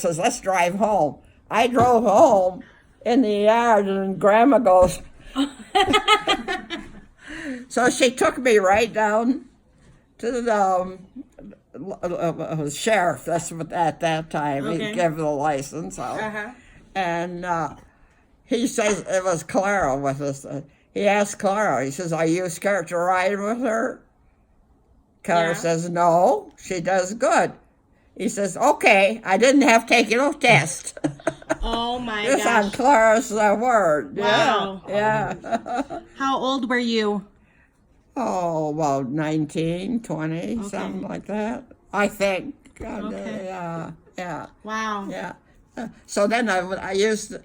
says, let's drive home. I drove home in the yard, and Grandma goes. So she took me right down to the sheriff. That's what at that time he gave the license out, and he says it was Clara with us. He asked Clara. He says, "Are you scared to ride with her?" Clara says, "No, she does good." He says, "Okay, I didn't have to take no test." Oh my This gosh. on Clara's word. Wow. Yeah. How old were you? Oh, about 19, 20, something like that. I think. Okay. Yeah. Wow. Yeah. So then I used,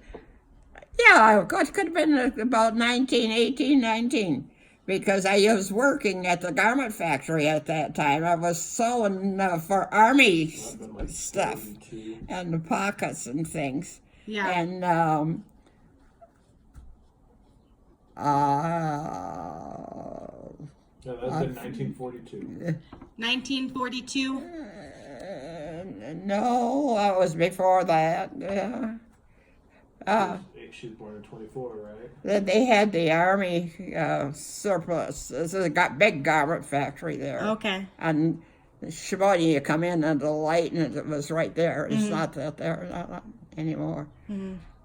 I could have been about 19, 18, 19, because I was working at the garment factory at that time. I was sewing for Army stuff and the pockets and things. Yeah. And No, that's in 1942. 1942? no, I was before that. Yeah. She was born in 24, right? They had the Army surplus. This is a big garment factory there. Okay. And Sheboygan, you come in and the light, and it was right there. It's not that there not anymore.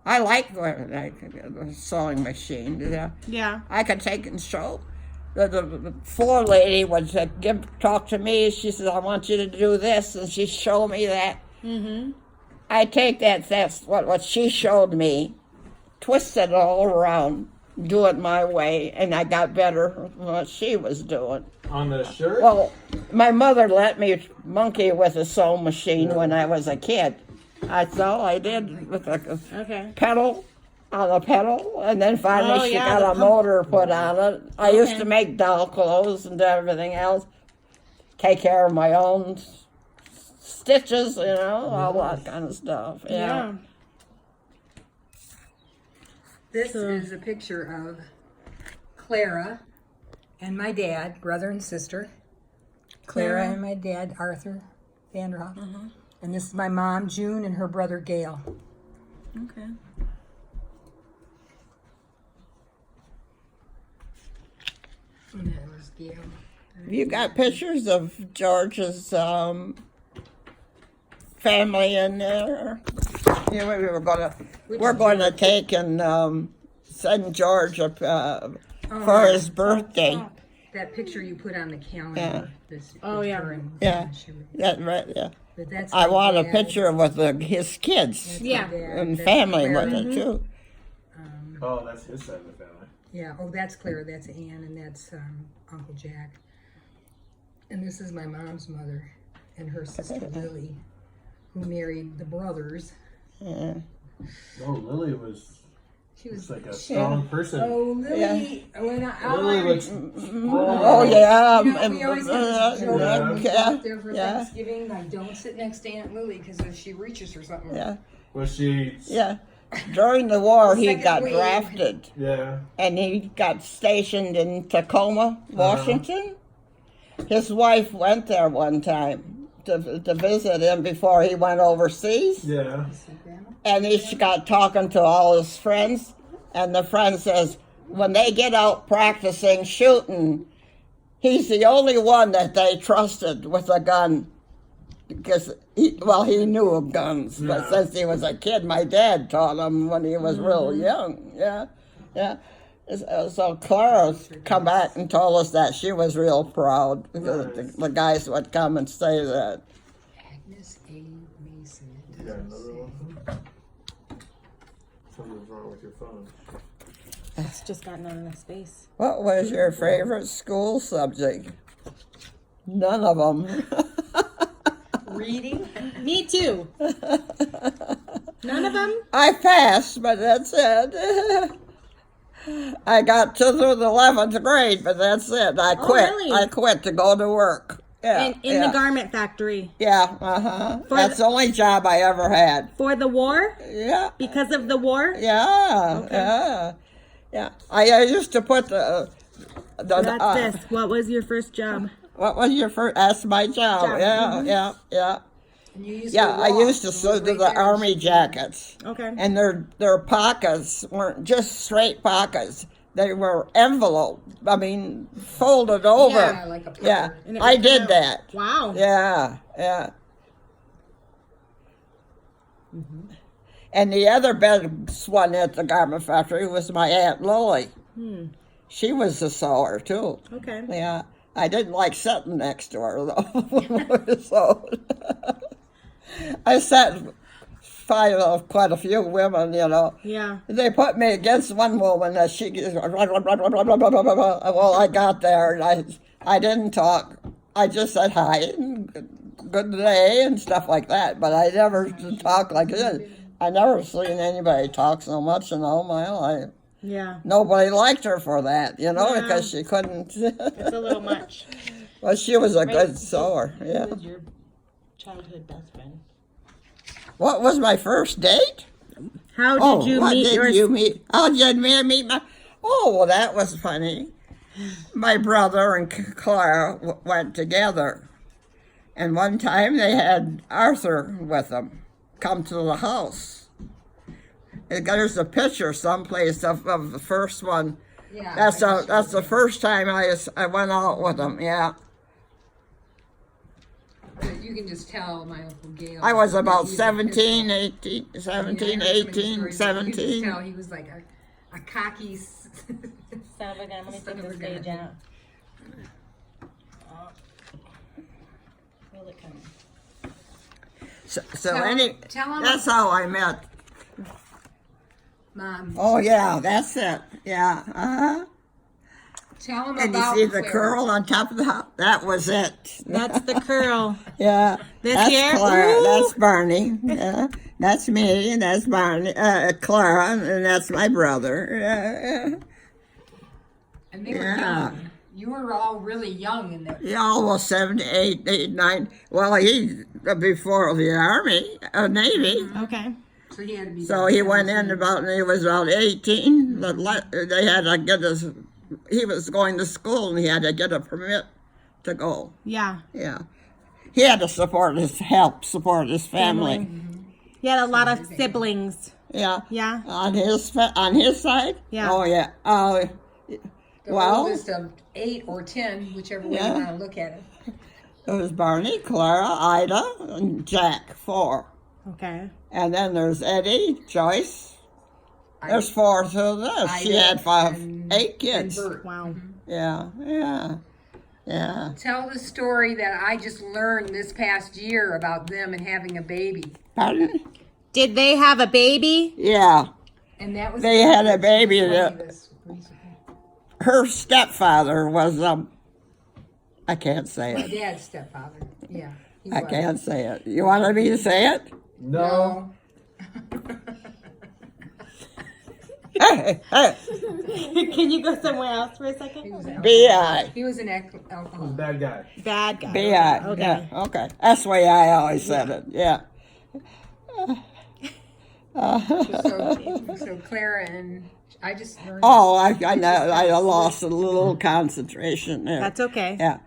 I like the sewing machine. Yeah. I could take and show. The floor lady would talk to me. She says, "I want you to do this," and she showed me that. I take that's what she showed me, twist it all around, do it my way, and I got better with what she was doing. On the shirt? Well, my mother let me monkey with a sewing machine when I was a kid. That's all I did with a pedal on a pedal, and then finally she got a motor put on it. I used to make doll clothes and everything else, take care of my own stitches, all that kind of stuff. Yeah. This is a picture of Clara and my dad, brother and sister. Clara and my dad, Arthur Vanderhoff. And this is my mom, June, and her brother, Gail. Okay. And that was Gail. You got pictures of George's family in there? We're going to take and send George for his birthday. That picture you put on the calendar. This Right. Yeah. But that's I my want a dad. picture with his kids That's my Yeah. dad. and That's family Clara. with it too. Oh, that's his side of the family. Yeah, that's Clara, that's Ann, and that's Uncle Jack. And this is my mom's mother and her sister Lily, who married the brothers. Yeah. Oh, Lily was She was like a strong person. Oh, Lily! Lily looks Oh yeah. We always have this joke when we go Yeah. out there for Yeah. Thanksgiving. Like, don't sit next to Aunt Lily because if she reaches or something. Yeah. Was she? Yeah. During the war, he Second got wave. drafted, Yeah. and he got stationed in Tacoma, Washington. His wife went there one time to visit him before he went overseas. Yeah. And he got talking to all his friends, and the friend says, when they get out practicing shooting, he's the only one that they trusted with a gun. Because he knew of guns, but since he was a kid, my dad taught him when he was real young. Yeah. So Clara come back and told us that she was real proud because the guys would come and say that. Agnes A. Mason. You got another one? Something's wrong with your phone. It's just got none of the space. What was your favorite school subject? None of them. Reading? Me too. None of them? I passed, but that's it. I got to through the 11th grade, but that's it. I quit. really? I quit to go to work. Yeah, In the garment factory. Yeah, That's the only job I ever had. For the war? Yeah, Because of the war? yeah. I used to put the That's this. What was your first job? What was your first? That's my job. Yeah. And you used Yeah, to I walk, used to so sew right to there the and army she- jackets. Okay. And their pockets weren't just straight pockets. They were envelope. I mean, folded over. Yeah, like a Yeah, pucker. And it I would come did out. that. Wow. Yeah, yeah. And the other best one at the garment factory was my Aunt Lily. She was a sewer too. Okay. Yeah, I didn't like sitting next to her though. So I sat quite a few women, you know. Yeah. They put me against one woman that she well, I got there and I didn't talk. I just said hi and good day and stuff like that. But I never talked like this. I never seen anybody talk so much in all my life. Yeah. Nobody liked her for that, you know, Yeah. because she couldn't. It's a little much. Well, she was a good sewer. Yeah. Who was your childhood best friend? What was my first date? How did Oh, you what meet did your you meet? How did you meet my? Oh, well, that was funny. My brother and Clara went together, and one time they had Arthur with them come to the house. There's a picture someplace of the first one. Yeah. That's the first time I went out with them. Yeah, You can just tell my Uncle Gail. I was about He's a 17, pistol. 18, Yeah, 17, I heard so many 18, stories, but You could 17. just tell he was like a cocky. Son of a gun. Let me Son take of the a stage gun. out. Feel it coming. So tell 'em- that's how I met. Mom, Oh yeah, that's it. Yeah. Uh-huh. tell him And you about see the Clara. curl on top of the house? That was it. That's the curl. Yeah. This that's here? Clara. Ooh. That's Barney. Yeah. That's me. And that's Barney. Clara, and that's my brother. Yeah. And they were Yeah. young. You were all really young in there. Yeah, almost 78, 8, 9. Well, he before the Army, Navy. Okay. So he had to be. So he went in about, he was about 18. They had to get he was going to school and he had to get a permit to go. Yeah. Yeah. He had to support his family. He had a lot of siblings. Yeah. Yeah. On his side? Yeah. Oh, yeah. The well, oldest of 8 or 10, whichever way Yeah. you want to look at it. it was Barney, Clara, Ida, and Jack, 4. Okay. And then there's Eddie, Joyce. There's 4 to this. She Ida had 5, and- 8 And kids. Bert. Wow. Yeah, yeah, yeah. Tell the story that I just learned this past year about them and having a baby. Pardon? Did they have a baby? Yeah. And that was They had a baby Funny that- this recently. Her stepfather was, I can't say My it. dad's stepfather. Yeah. he I was. can't say it. You wanted me to say it? No. Hey, hey, Can you go somewhere else for a He second? was an B.I. He was an Who's a alcoholic. bad guy? Bad guy. B.I. Okay. Yeah, okay. That's the way I always said it. Yeah. So Clara and I just learned. Oh, I know. I lost a little concentration there. That's okay. Yeah.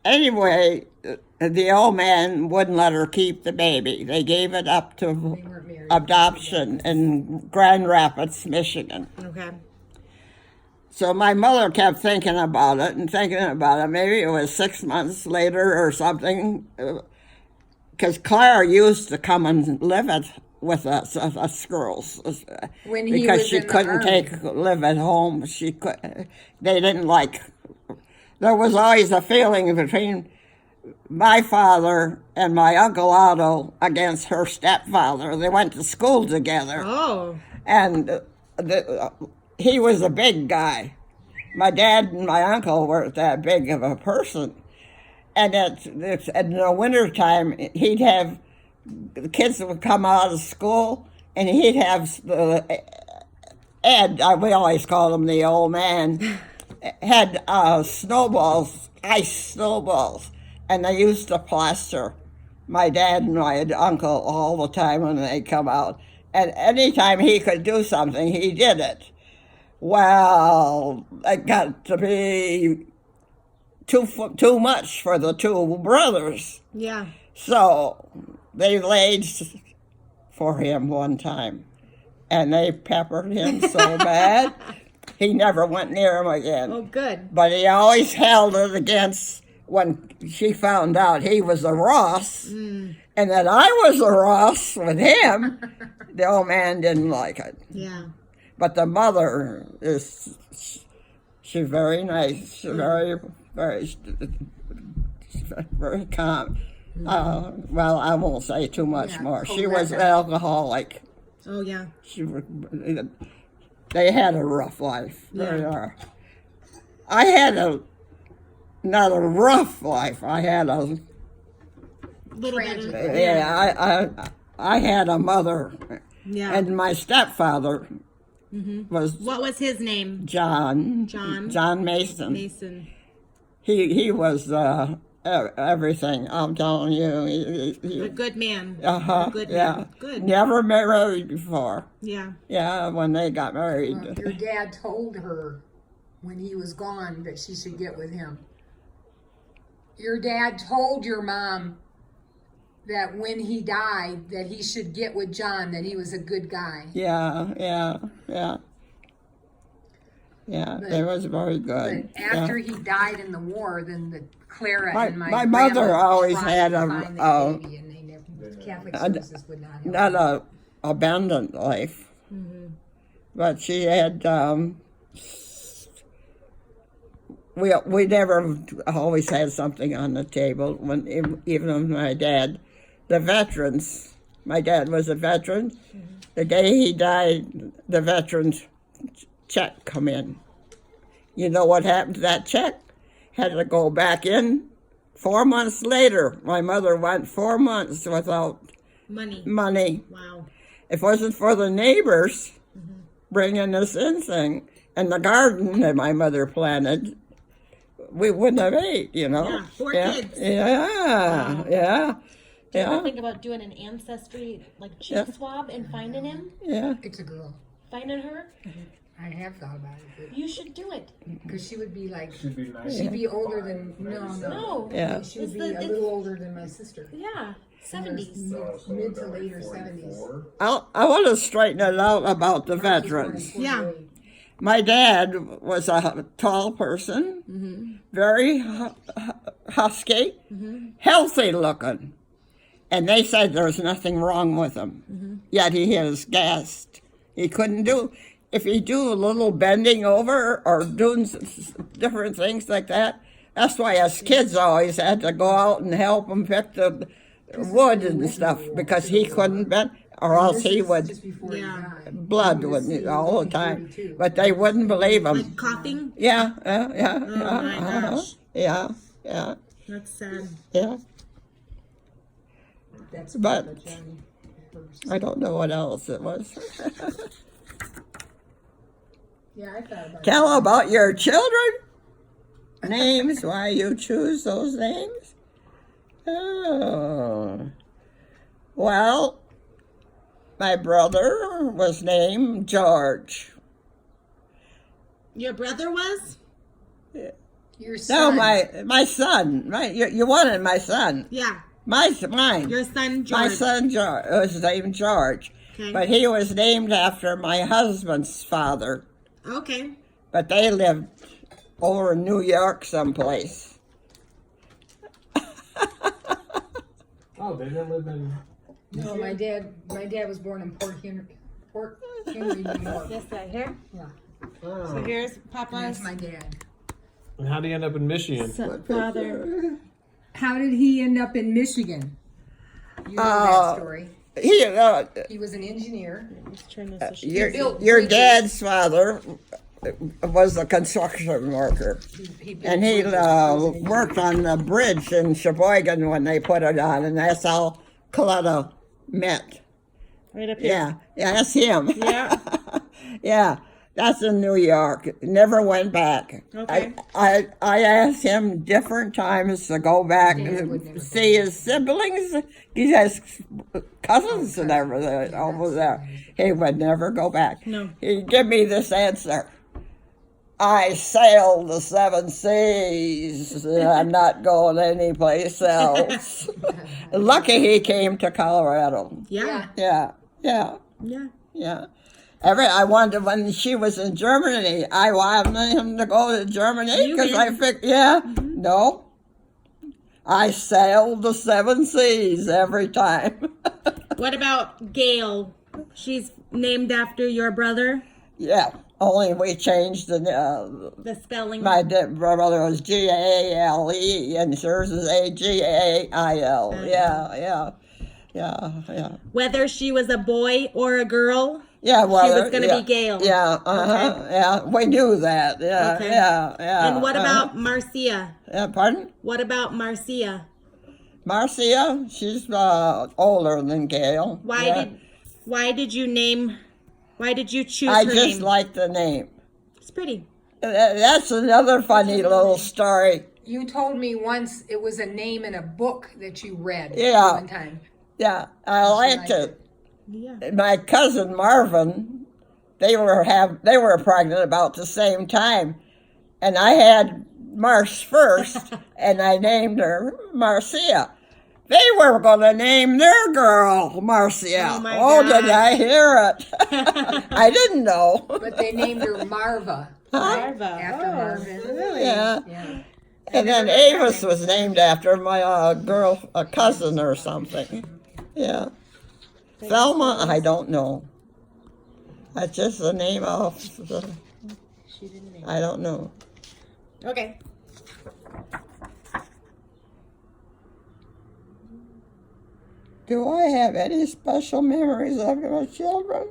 Anyway, the old man wouldn't let her keep the baby. They gave it up They to weren't married. adoption in Grand Rapids, Michigan. Okay. So my mother kept thinking about it and thinking about it. Maybe it was 6 months later or something. Because Clara used to come and live with us girls. When he Because was she in the couldn't army. live at home. They didn't like. There was always a feeling between my father and my Uncle Otto against her stepfather. They went to school together. Oh. And he was a big guy. My dad and my uncle weren't that big of a person. And in the wintertime, he'd have, the kids would come out of school, and he'd have Ed, we always called him the old man, had snowballs, ice snowballs, and they used to plaster my dad and my uncle all the time when they come out. And anytime he could do something, he did it. Well, it got to be too much for the two brothers. Yeah. So they laid for him one time, and they peppered him so bad, he never went near him again. Oh, good. But he always held it against when she found out he was a Ross, and that I was a Ross with him. The old man didn't like it. Yeah. But the mother is, she's very nice, she's very, very calm. Well, I won't say too much Yeah, more. She correct. was an alcoholic. Oh, yeah. They had a rough life. Yeah. I had not a rough life. I had a Little bit of, I had a mother, yeah. and my stepfather was What was his name? John Mason. Mason. He was everything. I'm telling you. A good man. Uh-huh. A good Yeah. man. Good. Never married before. Yeah. Yeah, when they got married. Your dad told her when he was gone that she should get with him. Your dad told your mom that when he died that he should get with John, that he was a good guy. Yeah. It was very good. But after he died in the war, then the Clara and My my mother grandma always tried had to a- find the a- baby, and they never, Catholic services would not help. Not a abundant life, but she had. We never always had something on the table. When even with my dad, the veterans. My dad was a veteran. The day he died, the veterans check come in. You know what happened to that check? Had to go back in. 4 months later, my mother went 4 months without Money. money. Wow. If it wasn't for the neighbors bringing us in thing and the garden that my mother planted, we wouldn't have ate, you know. Yeah, 4 kids. Yeah. Do you ever think about doing an ancestry like cheek Yeah. swab and finding him, Yeah. It's a girl. finding her? I have thought about it, You should do it. because she would be like, Should be nice. she'd be older than no. No. Yeah. She would It's be the- a it's- little older than my sister. Yeah. 70s. Mid to later 70s. I want to straighten it out about the veterans. Yeah. My dad was a tall person, very husky, healthy looking. And they said there was nothing wrong with him. Yet he was gassed. He couldn't do, if he do a little bending over or doing different things like that. That's why us kids always had to go out and help him pick the wood and stuff, because he couldn't bend, or else he would, Just before Yeah. he died. blood would all the time. But they wouldn't believe him. Like coughing? Yeah. my gosh. Yeah. That's sad. Yeah. That's But- Papa Johnny first. I don't know what else it was. Yeah, I thought about Tell about your children. Names, why you choose those names. Oh. Well, my brother was named George. Your brother was? Your No, son. my son. You wanted my son. Yeah. Mine. Your son, George. My son George was named George, Okay. but he was named after my husband's father. Okay. But they lived over in New York someplace. Oh, they didn't live in. No, my dad was born in Port Henry, New York. Yes, right here. Yeah, So here's that's Papa's. my dad. And how do you end up in Michigan? Father. How did he end up in Michigan? You know that story. He, He was an engineer. Let's turn this. so she- your bridges. dad's father was a construction worker, He built and he bridges. He was an engineer. worked on the bridge in Sheboygan when they put it on, and that's how Coletta met. Right up here. Yeah, that's him. Yeah. Yeah, that's in New York. Never went back. Okay. I asked him different times to go back Dad would and never see his siblings. He has cousins and everything over there. He would never go back. No. He'd give me this answer. I sailed the 7 seas. I'm not going anyplace else. Lucky he came to Colorado. Yeah. Yeah, yeah, Yeah. yeah. I wanted, when she was in Germany, I wanted him to go to Germany You because I did? figured, no. I sailed the 7 seas every time. What about Gail? She's named after your brother. Yeah, only we changed the, The spelling. my brother was Gale and hers is Agail. Yeah. Whether she was a boy or a girl. Yeah, well, She was gonna be Gail. Yeah, yeah, we knew that. Yeah, Okay. yeah. And what about Marcia? Pardon? What about Marcia? Marcia, she's older than Gail. Why did you choose I her just name? like the name. It's pretty. That's another funny little story. You told me once it was a name in a book that you read Yeah. one time. Yeah, I liked liked it. Yeah. My cousin Marvin, they were pregnant about the same time, and I had Marsh first, and I named her Marcia. They were going to name their girl Marcia. Oh, my Did God. I hear it? I didn't know. But they named her Marva. Marva. After Marvin. Really? Yeah. Yeah. And then Avis was named after my a cousin or something. Yeah. Thelma, I don't know. That's just the name of the, She didn't name. I don't know. Okay. Do I have any special memories of my children?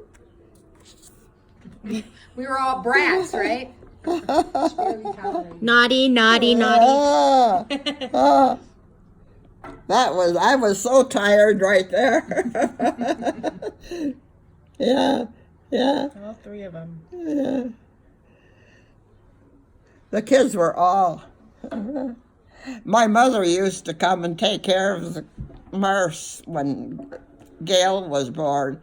We were all brats, right? Naughty, naughty, naughty. I was so tired right there. Yeah. All 3 of them. Yeah. The kids were all. My mother used to come and take care of the Marsh when Gail was born.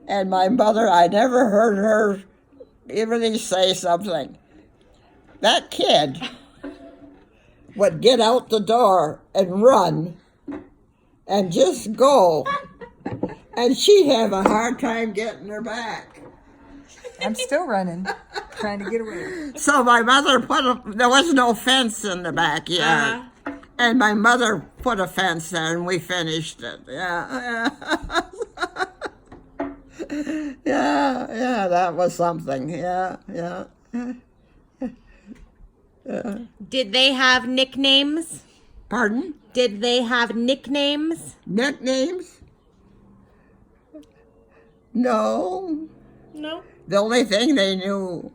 And my mother, I never heard her even say something. That kid would get out the door and run and just go. And she'd have a hard time getting her back. I'm still running, trying to get away. So my mother there was no fence in the backyard. And my mother put a fence there and we finished it. Yeah. Yeah, that was something. Yeah. Did they have nicknames? Pardon? Did they have nicknames? Nicknames? No. No. The only thing they knew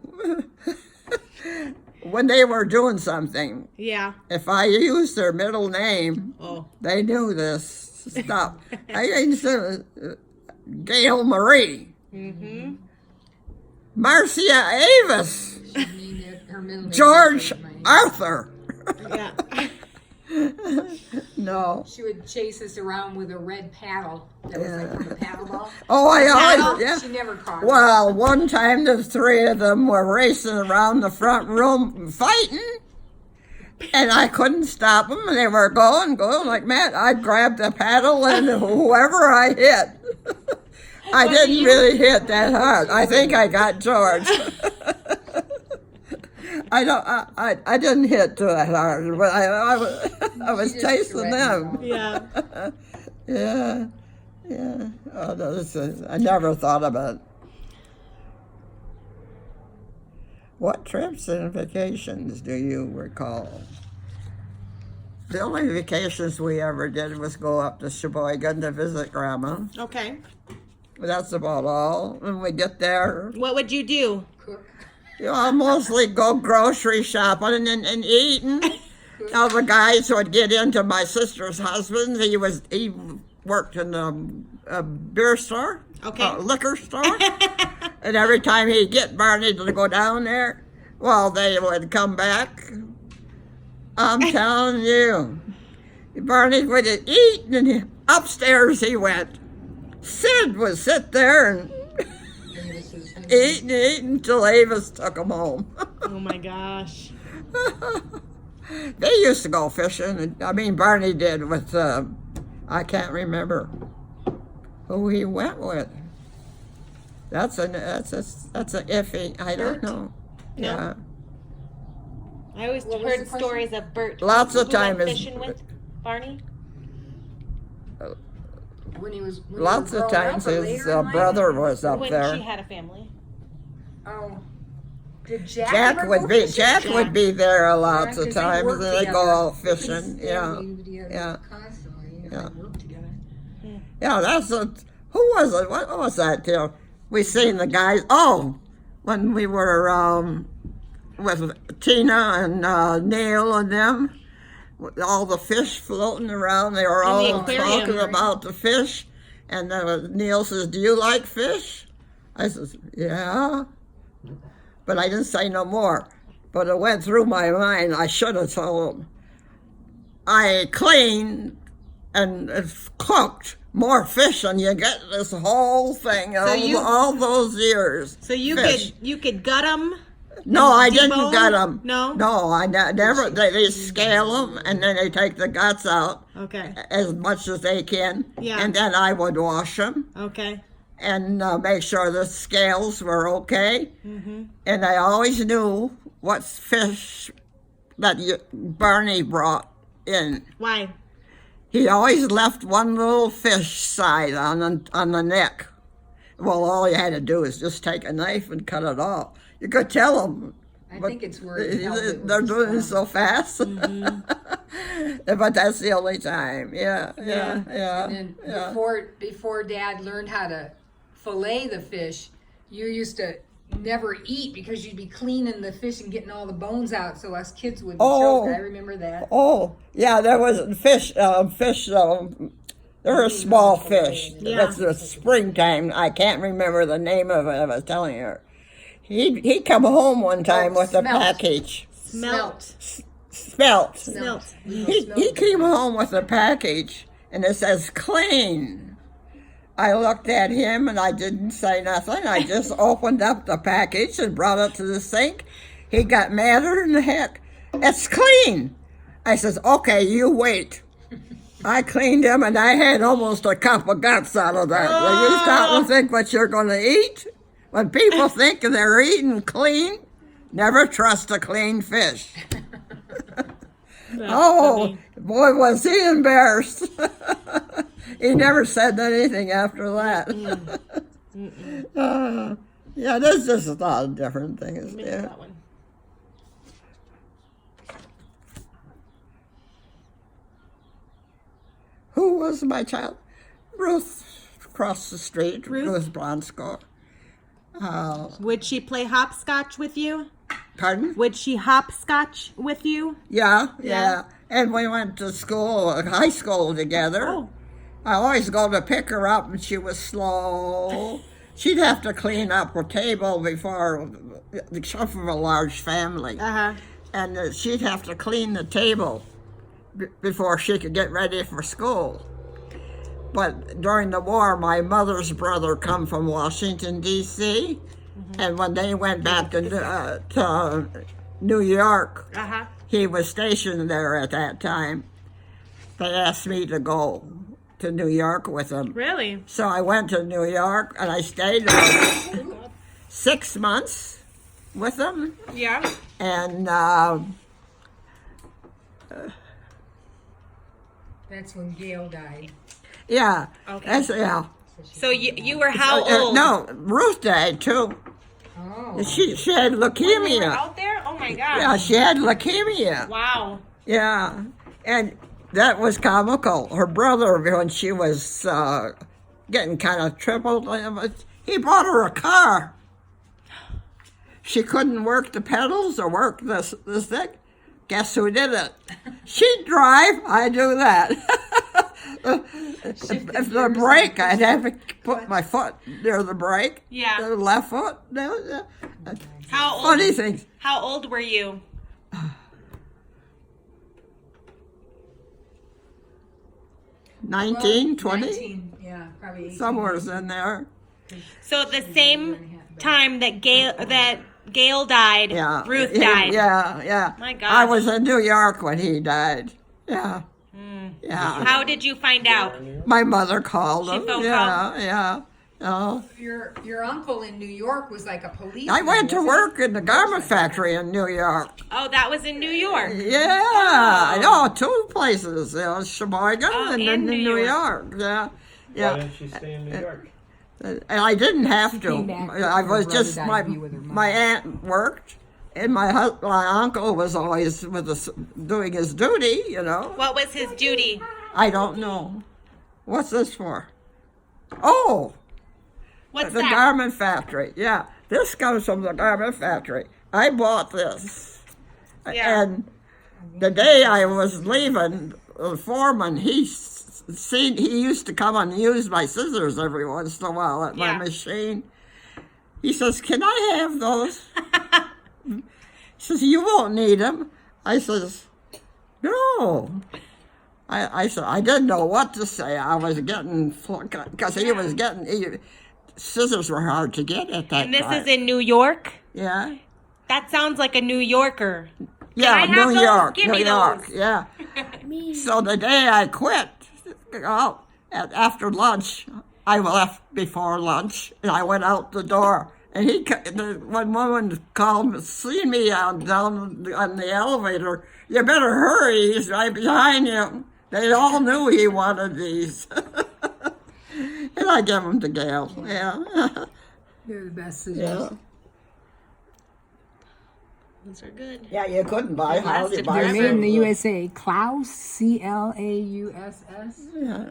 when they were doing something, Yeah. if I used their middle name, Oh. they knew this stuff. I used to, Gail Marie. Mm-hmm. Marcia Avis. She named it her middle name. George That's mine. Arthur. Yeah. No. She would chase us around with a red paddle that was like from a paddle ball. Oh, I Paddle? always, yeah. She never caught us. Well, one time the 3 of them were racing around the front room fighting, and I couldn't stop them. And they were going like mad. I grabbed the paddle and whoever I hit. I didn't really hit that hard. I think I got George. I didn't hit that hard, but I was She just chasing them. Yeah. Yeah. Oh, no, I never thought of it. What trips and vacations do you recall? The only vacations we ever did was go up to Sheboygan to visit Grandma. Okay. That's about all. When we get there, What would you do? Cook. I'll mostly go grocery shopping and eating. All the guys would get into my sister's husband. He worked in a beer store, Okay. a liquor store. And every time he'd get Barney to go down there, well, they would come back. I'm telling you. Barney would eat, and upstairs he went. Sid would sit there and eat until Avis took him home. Oh my gosh. They used to go fishing. I mean, Barney did with, I can't remember who he went with. That's a iffy. I don't know. No. Yeah. I always What was the heard question? stories of Bert. Lots of who went time is- fishing with Barney. When he was when Lots you were of growing times up or his later in life? brother was up When there. she had a family. Oh, did Jack? Jack ever would go be fishing? Jack would be there a lot Yeah, of 'cause they times, worked and they go together. out fishing. They Yeah, would be together yeah. constantly. You know, Yeah. they worked together. yeah. That's a. Who was it? What was that deal? We seen the guys. Oh, when we were with Tina and Neil and them, with all the fish floating around. They were In the all aquarium, talking right? about the fish, and Neil says, "Do you like fish?" I says, "Yeah," but I didn't say no more. But it went through my mind. I should have told him. I cleaned and cooked more fish than you get this whole thing all those years. So you Fish. could gut them. No, I debone? didn't gut them. No? No, I never. They scale them and then they take the guts out Okay. as much as they can. Yeah. And then I would wash them Okay. and make sure the scales were okay. Mm-hmm. And I always knew what fish that Barney brought in. Why? He always left one little fish side on the neck. Well, all you had to do is just take a knife and cut it off. You could tell them. I think it's where he held it They're with his doing it thumb. so fast. But that's the only time. Yeah. And then before Dad learned how to fillet the fish, you used to never eat because you'd be cleaning the fish and getting all the bones out, so us kids wouldn't Oh. choke. I remember that. Oh, yeah, there was fish. There were small fish. Yeah. That's the springtime. I can't remember the name of it. I was telling her. He come home one time with a smelt. package. Smelt. Smelt. Smelt. He came home with a package, and it says clean. I looked at him, and I didn't say nothing. I just opened up the package and brought it to the sink. He got madder than heck. It's clean. I says, okay, you wait. I cleaned him, and I had almost a cup of guts out of that. Will you stop and think what you're going to eat? When people think they're eating clean, never trust a clean fish. Oh, boy, was he embarrassed. He never said anything after that. Yeah, there's just a lot of different things Missed there. that one. Who was my child? Ruth, across the street. Ruth? Ruth Blonsko. Would she play hopscotch with you? Pardon? Would she hopscotch with you? Yeah. And we went to school, high school together. Oh. I always go to pick her up, and she was slow. She'd have to clean up her table before, except for a large family. Uh-huh. And she'd have to clean the table before she could get ready for school. But during the war, my mother's brother come from Washington, D.C., and when they went back to New York, Uh-huh. he was stationed there at that time. They asked me to go to New York with them. Really? So I went to New York, and I stayed about 6 months with them. Yeah. And That's when Gail died. yeah, Okay. that's, yeah. So you were how old? No, Ruth died too. Oh. She had You were leukemia. out there? Oh my God. Yeah, she had leukemia. Wow. Yeah, and that was comical. Her brother, when she was getting kind of tripled, he bought her a car. She couldn't work the pedals or work this thing. Guess who did it? She'd drive. I do that. If the brake, I'd have to put my foot near the brake. Yeah. The left foot. How old? Funny things. How old were you? 19, 20, 19, yeah, probably 18. somewhere's in there. So at the same time that Gail died. Yeah. Ruth He- died. Yeah. My gosh. I was in New York when he died. Yeah. Yeah. How did you find out? My mother called She him. phone Yeah. Oh. Your uncle in New York was like a policeman. I went to wasn't work in the garment factory in New York. Oh, that was in New York. Yeah, I know, two places, Sheboygan and in then New in New York. York. Yeah, Why yeah. didn't she stay in New York? And I didn't have to. came back I her was brother just died my to be with her mom. my aunt worked, and my uncle was always with us doing his duty. You know. What was his duty? I don't know. What's this for? Oh, What's the that? garment factory. Yeah, this comes from the garment factory. I bought this, Yeah. and the day I was leaving, the foreman he used to come and use my scissors every once in a while at my Yeah. machine. He says, "Can I have those?" He says, "You won't need them." I says, "No." I said I didn't know what to say. I was getting because he was getting scissors were hard to get at that And this time. is in New York? Yeah. That sounds like a New Yorker. Yeah, I have New those? York, Give New me York, those. yeah. So the day I quit, after lunch, I left before lunch, and I went out the door. And one woman called, seen me down on the elevator. "You better hurry, he's right behind you." They all knew he wanted these. And I gave them to Gail, yeah. They're the best scissors. Yeah. Those are good. Yeah, you couldn't buy how lasted you buy They're made in the some- USA. Klaus, CLAUSS. Yeah.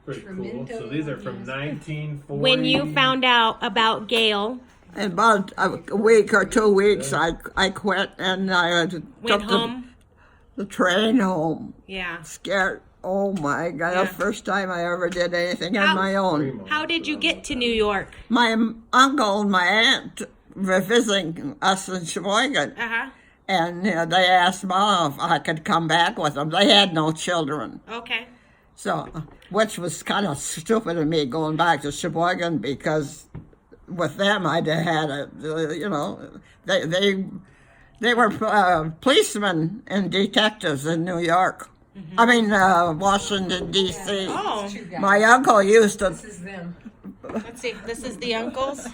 Pretty cool. Tremendo, So these are from 1940. When you found out about Gail, In about a week or 2 weeks, I quit and I went took home. the train home. Yeah. Scared. Oh my God! Yeah. The first time I ever did anything on How- my own. How did you get to New York? My uncle and my aunt were visiting us in Sheboygan, Uh-huh. and they asked Mom if I could come back with them. They had no children. Okay. So, which was kind of stupid of me going back to Sheboygan because with them I'd had they were policemen and detectives in New York. I mean Washington D.C. Oh, My uncle used to. This is them. let's see. This is the uncles.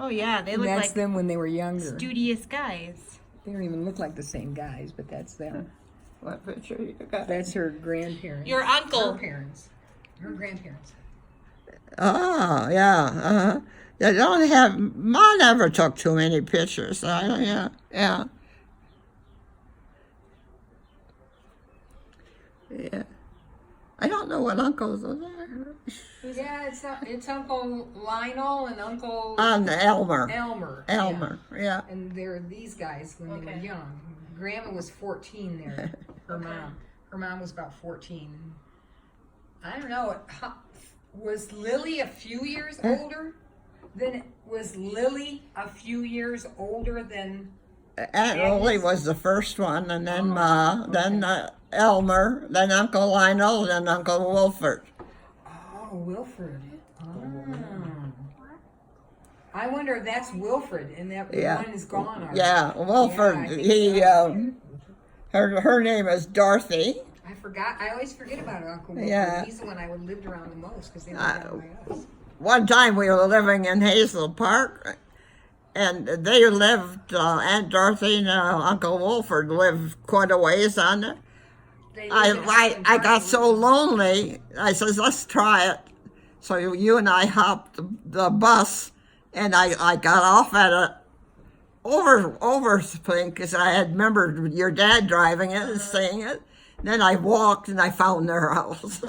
Oh yeah, they And look that's like them when they were younger. studious guys. They don't even look like the same guys, but that's them. What picture you got? That's her grandparents. Your uncle. Her parents. Her grandparents. Oh yeah. They don't have. Ma never took too many pictures. Yeah. Yeah. I don't know what uncles are there. Yeah, it's Uncle Lionel and Uncle Elmer. Elmer. Elmer. Yeah. Yeah. And they're these guys when they were Okay. young. Grandma was 14 there. Her mom. Her mom was about 14. I don't know. Was Lily a few years older? Was Lily a few years older than? Aunt Lily was the first one, and then Ma, then Elmer, then Uncle Lionel, then Uncle Wilford. Oh, Wilford. Oh. I wonder if that's Wilfred, and that Yeah. one is gone already. Yeah, Wilford. Yeah, I think He, so. her name is Dorothy. I forgot. I always forget about Uncle Wilfred. Yeah. He's the one I lived around the most because they lived down by us. One time we were living in Hazel Park, and they lived, Aunt Dorothy and Uncle Wilford lived quite a ways on it. They lived in I Highland got Park. so lonely, I says, let's try it. So you and I hopped the bus, and I got off at a over thing, because I had remembered your dad driving it and seeing it. Then I walked and I found their house.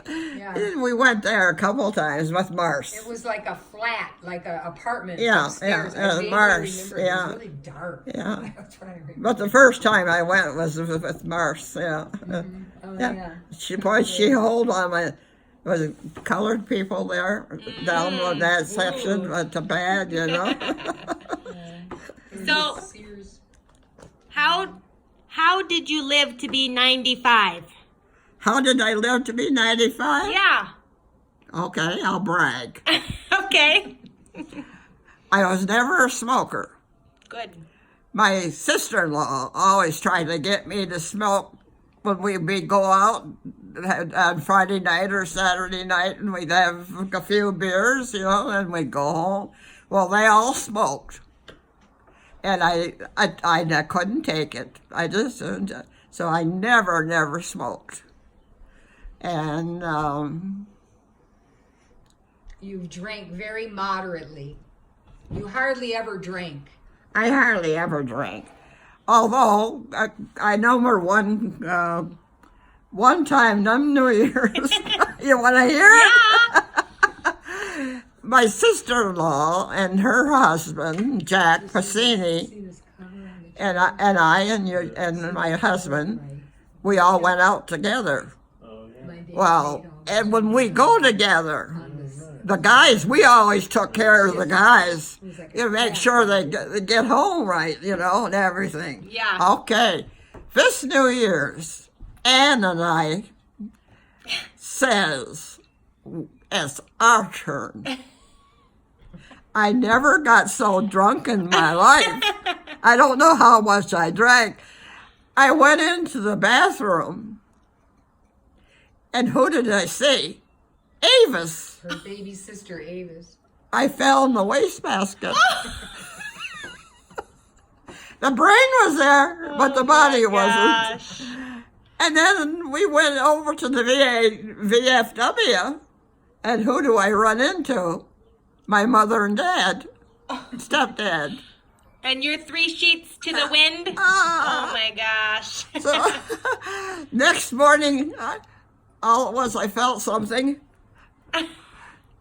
Yeah. And we went there a couple times with Mars. It was like a flat, like an apartment Yeah, upstairs. yeah, I vaguely Mars, remember. yeah. It was really dark. Yeah. That's what I remember. But the first time I went was with Mars. Yeah. Oh, yeah. She hold on my. Was colored people there down on that section? But too bad, you know. So, Sears. how did you live to be 95? How did I live to be 95? Yeah. Okay, I'll brag. Okay. I was never a smoker. Good. My sister-in-law always tried to get me to smoke when we'd go out on Friday night or Saturday night, and we'd have a few beers, and we'd go home. Well, they all smoked, and I couldn't take it. I just so I never smoked. And You drank very moderately. You hardly ever drank. I hardly ever drank. Although I remember one time, them New Year's. You want to hear it? My sister-in-law and her husband, Jack Pacini, See this cover on the and my husband, we all went out together. Oh, yeah. my dad Well, made all and when we go together, on this. the guys, we always took care of the guys. It was like You make sure they get home right, and everything. Yeah. Okay. This New Year's, Ann and I says, it's our turn. I never got so drunk in my life. I don't know how much I drank. I went into the bathroom, and who did I see? Avis. Her baby sister Avis. I fell in the wastebasket. The brain was there, but the body wasn't. Gosh. And then we went over to the VFW, and who do I run into? My mother and dad, stepdad. And you're 3 sheets to the wind? Ah. Oh my gosh. So next morning, all it was I felt something.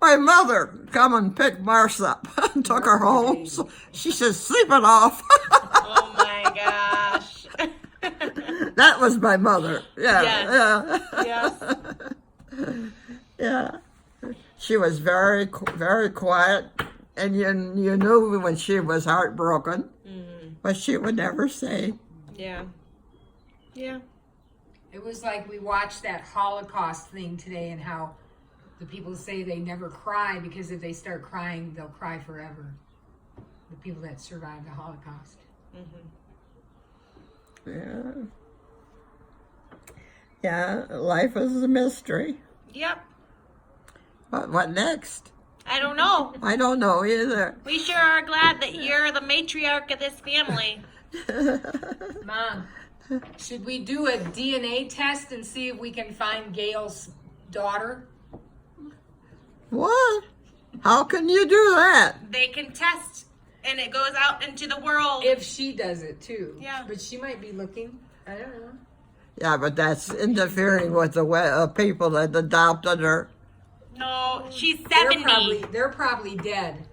My mother come and picked Marcia up and took her home. So she says, sleep it off. Oh my gosh. That was my mother. Yeah, Yes. Yes. yeah. She was very quiet, and you knew when she was heartbroken, but she would never say. Yeah. Yeah. It was like we watched that Holocaust thing today and how the people say they never cry because if they start crying, they'll cry forever. The people that survived the Holocaust. Yeah. Yeah, life is a mystery. Yep. But what next? I don't know. I don't know either. We sure are glad that you're the matriarch of this family. Mom, should we do a DNA test and see if we can find Gail's daughter? What? How can you do that? They can test and it goes out into the world. If she does it too. Yeah. But she might be looking. I don't know. Yeah, but that's interfering with the people that adopted her. No, she's They're 70. probably dead.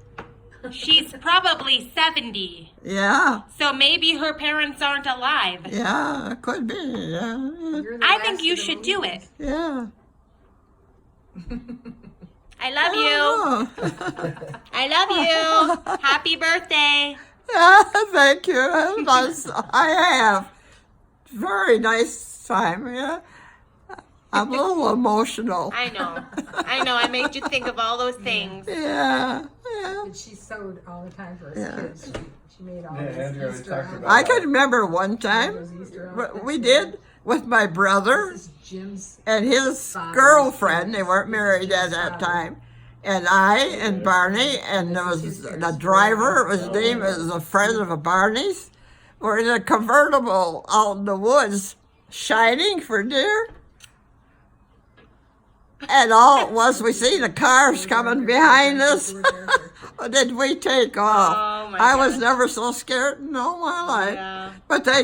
She's probably 70. Yeah, So maybe her parents aren't alive. yeah, it could be. Yeah, You're the I last think of you the should do it. Moonies. yeah. I love you. Oh. I love you. Happy birthday. Yeah, thank you. I have. Very nice time, yeah. I'm a little emotional. I know. I made you think of all those things. Yeah. But she sewed all the time for us Yeah. kids. She made all Yeah, those Andrew always Easter talked outfits. about I can remember one time Those Easter what outfits. we did with my brother This is Jim's. and his Father. girlfriend. They weren't married at that time. And I and Barney, and there was the driver, his name is a friend of a Barney's. We're in a convertible out in the woods, shining for deer. And all it was, we see the cars coming behind us. Then we take off. Oh, my I was gosh. never so scared in all my life. Yeah. But they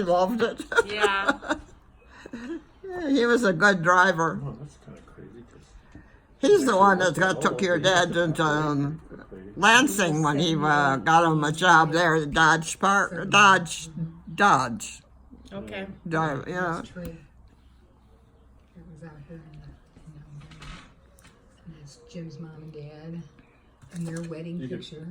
loved it. Yeah. He was a good driver. Oh, that's kind of crazy. 'Cause He's the one that took your dad into Lansing when he got him a job there at Dodge Park, Dodge. Okay. Yeah. Tree. It was out here in the and it's Jim's mom and dad and their wedding You could- picture.